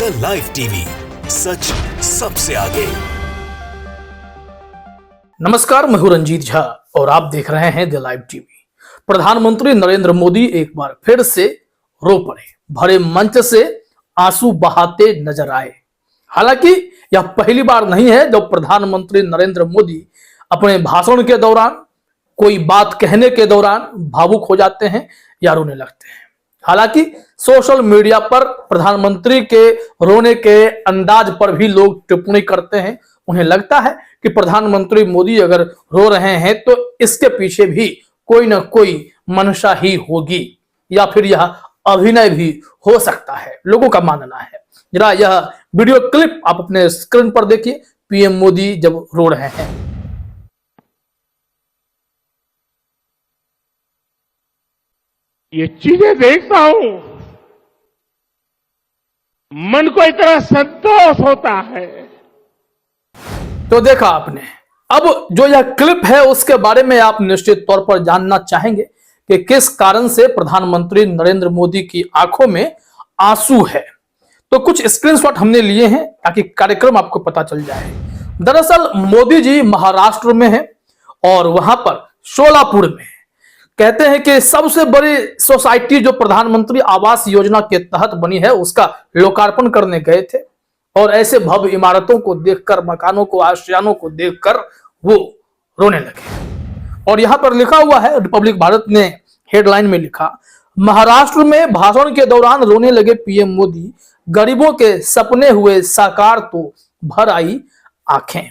The live TV, सच सबसे आगे। नमस्कार, मैं हूं रंजीत झा और आप देख रहे हैं द लाइव टीवी। प्रधानमंत्री नरेंद्र मोदी एक बार फिर से रो पड़े, भरे मंच से आंसू बहाते नजर आए। हालांकि यह पहली बार नहीं है जब प्रधानमंत्री नरेंद्र मोदी अपने भाषण के दौरान, कोई बात कहने के दौरान भावुक हो जाते हैं या रोने लगते हैं। हालांकि सोशल मीडिया पर प्रधानमंत्री के रोने के अंदाज पर भी लोग टिप्पणी करते हैं। उन्हें लगता है कि प्रधानमंत्री मोदी अगर रो रहे हैं तो इसके पीछे भी कोई ना कोई मंशा ही होगी या फिर यह अभिनय भी हो सकता है, लोगों का मानना है। जरा यह वीडियो क्लिप आप अपने स्क्रीन पर देखिए, पीएम मोदी जब रो रहे हैं। ये चीजें देखता हूं, मन को इतना संतोष होता है। तो देखा आपने। अब जो यह क्लिप है उसके बारे में आप निश्चित तौर पर जानना चाहेंगे कि किस कारण से प्रधानमंत्री नरेंद्र मोदी की आंखों में आंसू है। तो कुछ स्क्रीनशॉट हमने लिए हैं ताकि कार्यक्रम आपको पता चल जाए। दरअसल मोदी जी महाराष्ट्र में हैं और वहां पर शोलापुर में कहते हैं कि सबसे बड़ी सोसाइटी जो प्रधानमंत्री आवास योजना के तहत बनी है उसका लोकार्पण करने गए थे और ऐसे भव्य इमारतों को देखकर, मकानों को, आशियानों को देखकर वो रोने लगे। और यहां पर लिखा हुआ है, रिपब्लिक भारत ने हेडलाइन में लिखा, महाराष्ट्र में भाषण के दौरान रोने लगे पीएम मोदी, गरीबों के सपने हुए साकार तो भर आई आंखें।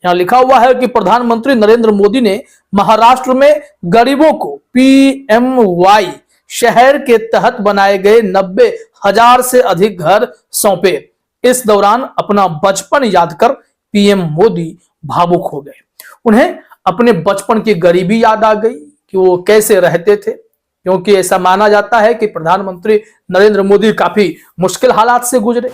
यहां लिखा हुआ है कि प्रधानमंत्री नरेंद्र मोदी ने महाराष्ट्र में गरीबों को पीएमवाई शहर के तहत बनाए गए 90,000 से अधिक घर सौंपे। इस दौरान अपना बचपन याद कर पीएम मोदी भावुक हो गए। उन्हें अपने बचपन की गरीबी याद आ गई कि वो कैसे रहते थे, क्योंकि ऐसा माना जाता है कि प्रधानमंत्री नरेंद्र मोदी काफी मुश्किल हालात से गुजरे।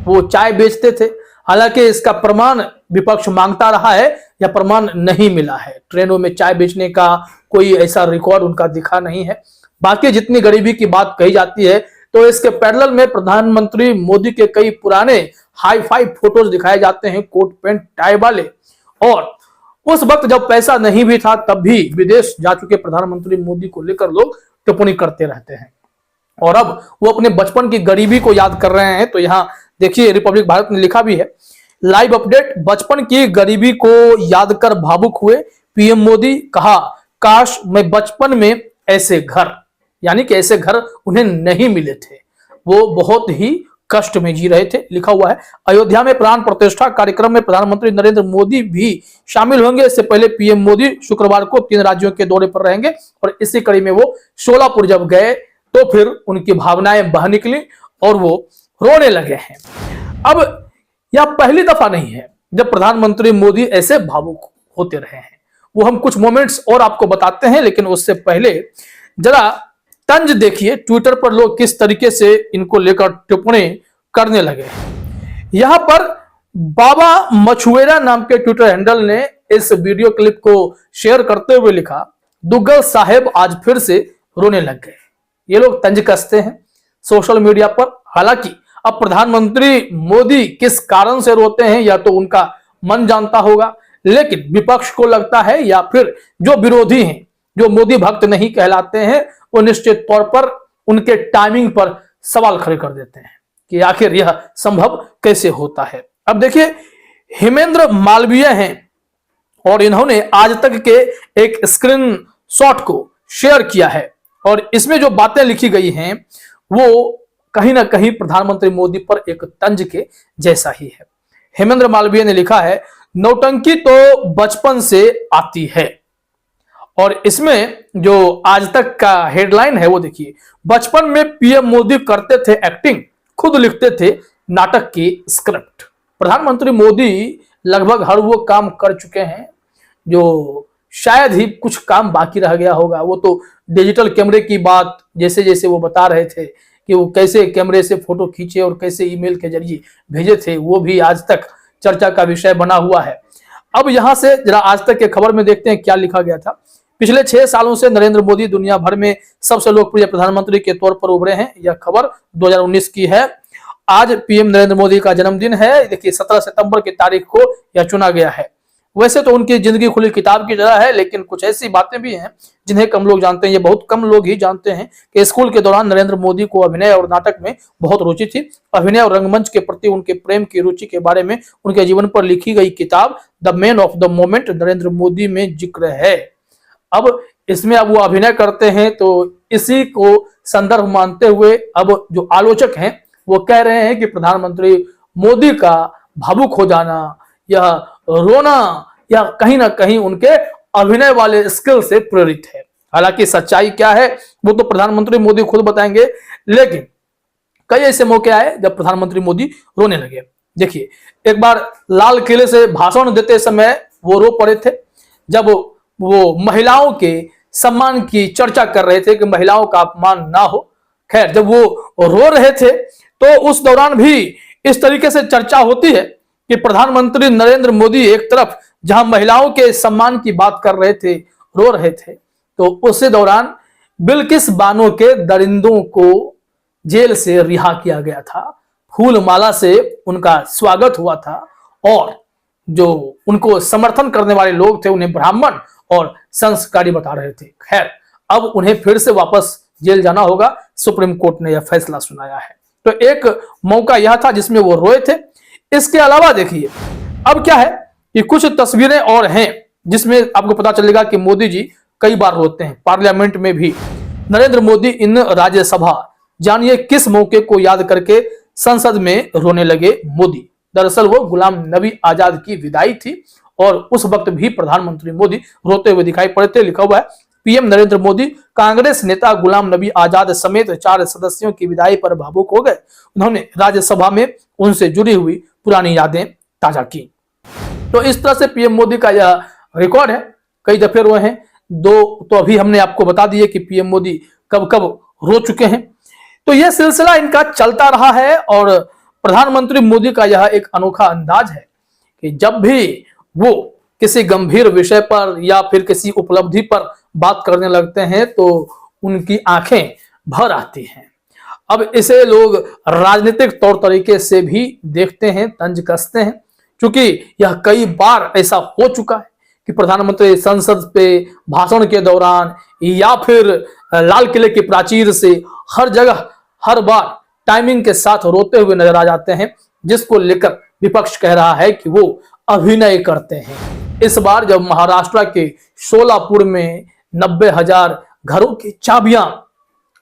वो चाय बेचते थे, हालांकि इसका प्रमाण विपक्ष मांगता रहा है या प्रमाण नहीं मिला है। ट्रेनों में चाय बेचने का कोई ऐसा रिकॉर्ड उनका दिखा नहीं है। बाकी जितनी गरीबी की बात कही जाती है तो इसके पैरेलल में प्रधानमंत्री मोदी के कई पुराने हाई फाई फोटोज दिखाए जाते हैं, कोट पैंट टाई वाले। और उस वक्त जब पैसा नहीं भी था तब भी विदेश जा चुके प्रधानमंत्री मोदी को लेकर लोग टिप्पणी करते रहते हैं और अब वो अपने बचपन की गरीबी को याद कर रहे हैं। तो यहाँ देखिए, रिपब्लिक भारत ने लिखा भी है, लाइव अपडेट, बचपन की गरीबी को याद कर भावुक हुए पीएम मोदी, कहा काश मैं बचपन में ऐसे घर, यानी कि ऐसे घर उन्हें नहीं मिले थे, वो बहुत ही कष्ट में जी रहे थे। लिखा हुआ है, अयोध्या में प्राण प्रतिष्ठा कार्यक्रम में प्रधानमंत्री नरेंद्र मोदी भी शामिल होंगे। इससे पहले पीएम मोदी शुक्रवार को 3 राज्यों के दौरे पर रहेंगे और इसी कड़ी में वो शोलापुर जब गए तो फिर उनकी भावनाएं बह निकली और वो रोने लगे हैं। अब यह पहली दफा नहीं है जब प्रधानमंत्री मोदी ऐसे भावुक होते रहे हैं। वो हम कुछ मोमेंट्स और आपको बताते हैं, लेकिन उससे पहले जरा तंज देखिए, ट्विटर पर लोग किस तरीके से इनको लेकर टिप्पणी करने लगे। यहां पर बाबा मछुएरा नाम के ट्विटर हैंडल ने इस वीडियो क्लिप को शेयर करते हुए लिखा, दुग्गल साहेब आज फिर से रोने लग गए। ये लोग तंज कसते हैं सोशल मीडिया पर। हालांकि अब प्रधानमंत्री मोदी किस कारण से रोते हैं या तो उनका मन जानता होगा, लेकिन विपक्ष को लगता है या फिर जो विरोधी हैं, जो मोदी भक्त नहीं कहलाते हैं, वो निश्चित तौर पर उनके टाइमिंग पर सवाल खड़े कर देते हैं कि आखिर यह संभव कैसे होता है। अब देखिए, हेमेंद्र मालवीय हैं और इन्होंने आज तक के एक स्क्रीन शॉट को शेयर किया है और इसमें जो बातें लिखी गई हैं वो कहीं ना कहीं प्रधानमंत्री मोदी पर एक तंज के जैसा ही है। हेमेंद्र मालवीय ने लिखा है, नौटंकी तो बचपन से आती है। और इसमें जो आज तक का हेडलाइन है वो देखिए, बचपन में पीएम मोदी करते थे एक्टिंग, खुद लिखते थे नाटक की स्क्रिप्ट। प्रधानमंत्री मोदी लगभग हर वो काम कर चुके हैं जो शायद ही कुछ काम बाकी रह गया होगा। वो तो डिजिटल कैमरे की बात जैसे जैसे वो बता रहे थे कि वो कैसे कैमरे से फोटो खींचे और कैसे ईमेल के जरिए भेजे थे, वो भी आज तक चर्चा का विषय बना हुआ है। अब यहां से जरा आज तक के खबर में देखते हैं क्या लिखा गया था। पिछले 6 सालों से नरेंद्र मोदी दुनिया भर में सबसे लोकप्रिय प्रधानमंत्री के तौर पर उभरे हैं। यह खबर 2019 की है आज पीएम नरेंद्र मोदी का जन्मदिन है। देखिए 17 सितंबर की तारीख को यह चुना गया है। वैसे तो उनकी जिंदगी खुली किताब की तरह है, लेकिन कुछ ऐसी बातें भी हैं जिन्हें कम लोग जानते हैं। ये बहुत कम लोग ही जानते हैं कि स्कूल के दौरान नरेंद्र मोदी को अभिनय और नाटक में बहुत रुचि थी। अभिनय और रंगमंच के प्रति उनके प्रेम की रुचि के बारे में उनके जीवन पर लिखी गई किताब the man of the moment Narendra Modi में जिक्र है। अब इसमें अब वो अभिनय करते हैं, तो इसी को संदर्भ मानते हुए अब जो आलोचक हैं वो कह रहे हैं कि प्रधानमंत्री मोदी का भावुक हो जाना या रोना या कहीं ना कहीं उनके अभिनय वाले स्किल से प्रेरित है। हालांकि सच्चाई क्या है वो तो प्रधानमंत्री मोदी खुद बताएंगे, लेकिन कई ऐसे मौके आए जब प्रधानमंत्री मोदी रोने लगे। देखिए एक बार लाल किले से भाषण देते समय वो रो पड़े थे, जब वो महिलाओं के सम्मान की चर्चा कर रहे थे कि महिलाओं का अपमान ना हो। खैर जब वो रो रहे थे तो उस दौरान भी इस तरीके से चर्चा होती है कि प्रधानमंत्री नरेंद्र मोदी एक तरफ जहां महिलाओं के सम्मान की बात कर रहे थे, रो रहे थे, तो उसी दौरान बिल्किस बानो के दरिंदों को जेल से रिहा किया गया था। फूल माला से उनका स्वागत हुआ था और जो उनको समर्थन करने वाले लोग थे उन्हें ब्राह्मण और संस्कारी बता रहे थे। खैर अब उन्हें फिर से वापस जेल जाना होगा, सुप्रीम कोर्ट ने यह फैसला सुनाया है। तो एक मौका यह था जिसमें वो रोए थे। इसके अलावा देखिए अब क्या है कि कुछ तस्वीरें और हैं जिसमें आपको पता चलेगा कि मोदी जी कई बार रोते हैं। पार्लियामेंट में भी नरेंद्र मोदी इन राज्यसभा, जानिए किस मौके को याद करके संसद में रोने लगे मोदी। दरअसल वो गुलाम नबी आजाद की विदाई थी और उस वक्त भी प्रधानमंत्री मोदी रोते हुए दिखाई पड़े थे। लिखा हुआ है पीएम नरेंद्र मोदी कांग्रेस नेता गुलाम नबी आजाद समेत 4 सदस्यों की विदाई पर भावुक हो गए। उन्होंने राज्यसभा में उनसे जुड़ी हुई पुरानी यादें ताजा की। तो इस तरह से पीएम मोदी का यह रिकॉर्ड है, कई दफे रोए हैं। 2 तो अभी हमने आपको बता दिए कि पीएम मोदी कब कब रो चुके हैं। तो यह सिलसिला इनका चलता रहा है और प्रधानमंत्री मोदी का यह एक अनोखा अंदाज है कि जब भी वो किसी गंभीर विषय पर या फिर किसी उपलब्धि पर बात करने लगते हैं तो उनकी आंखें भर आती हैं। अब इसे लोग राजनीतिक तौर तरीके से भी देखते हैं, तंज कसते हैं, क्योंकि यह कई बार ऐसा हो चुका है कि प्रधानमंत्री संसद पे भाषण के दौरान या फिर लाल किले की प्राचीर से हर जगह हर बार टाइमिंग के साथ रोते हुए नजर आ जाते हैं, जिसको लेकर विपक्ष कह रहा है कि वो अभिनय करते हैं। इस बार जब महाराष्ट्र के सोलापुर में 90,000 घरों की चाबियां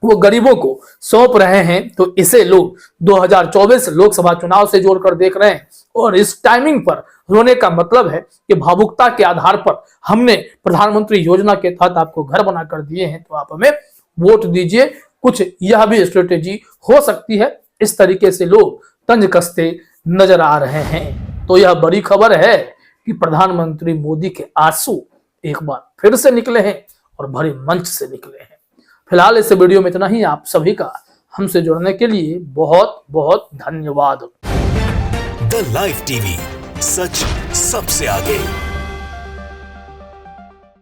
वो गरीबों को सौंप रहे हैं तो इसे लोग 2024 लोकसभा चुनाव से जोड़कर देख रहे हैं। और इस टाइमिंग पर रोने का मतलब है कि भावुकता के आधार पर हमने प्रधानमंत्री योजना के तहत आपको घर बनाकर दिए हैं तो आप हमें वोट दीजिए। कुछ यह भी स्ट्रेटेजी हो सकती है। इस तरीके से लोग तंज कसते नजर आ रहे हैं। तो यह बड़ी खबर है कि प्रधानमंत्री मोदी के आंसू एक बार फिर से निकले हैं और भरे मंच से निकले हैं। फिलहाल इस वीडियो में इतना ही। आप सभी का हमसे जुड़ने के लिए बहुत बहुत धन्यवाद। द लाइव टीवी, सच सबसे आगे।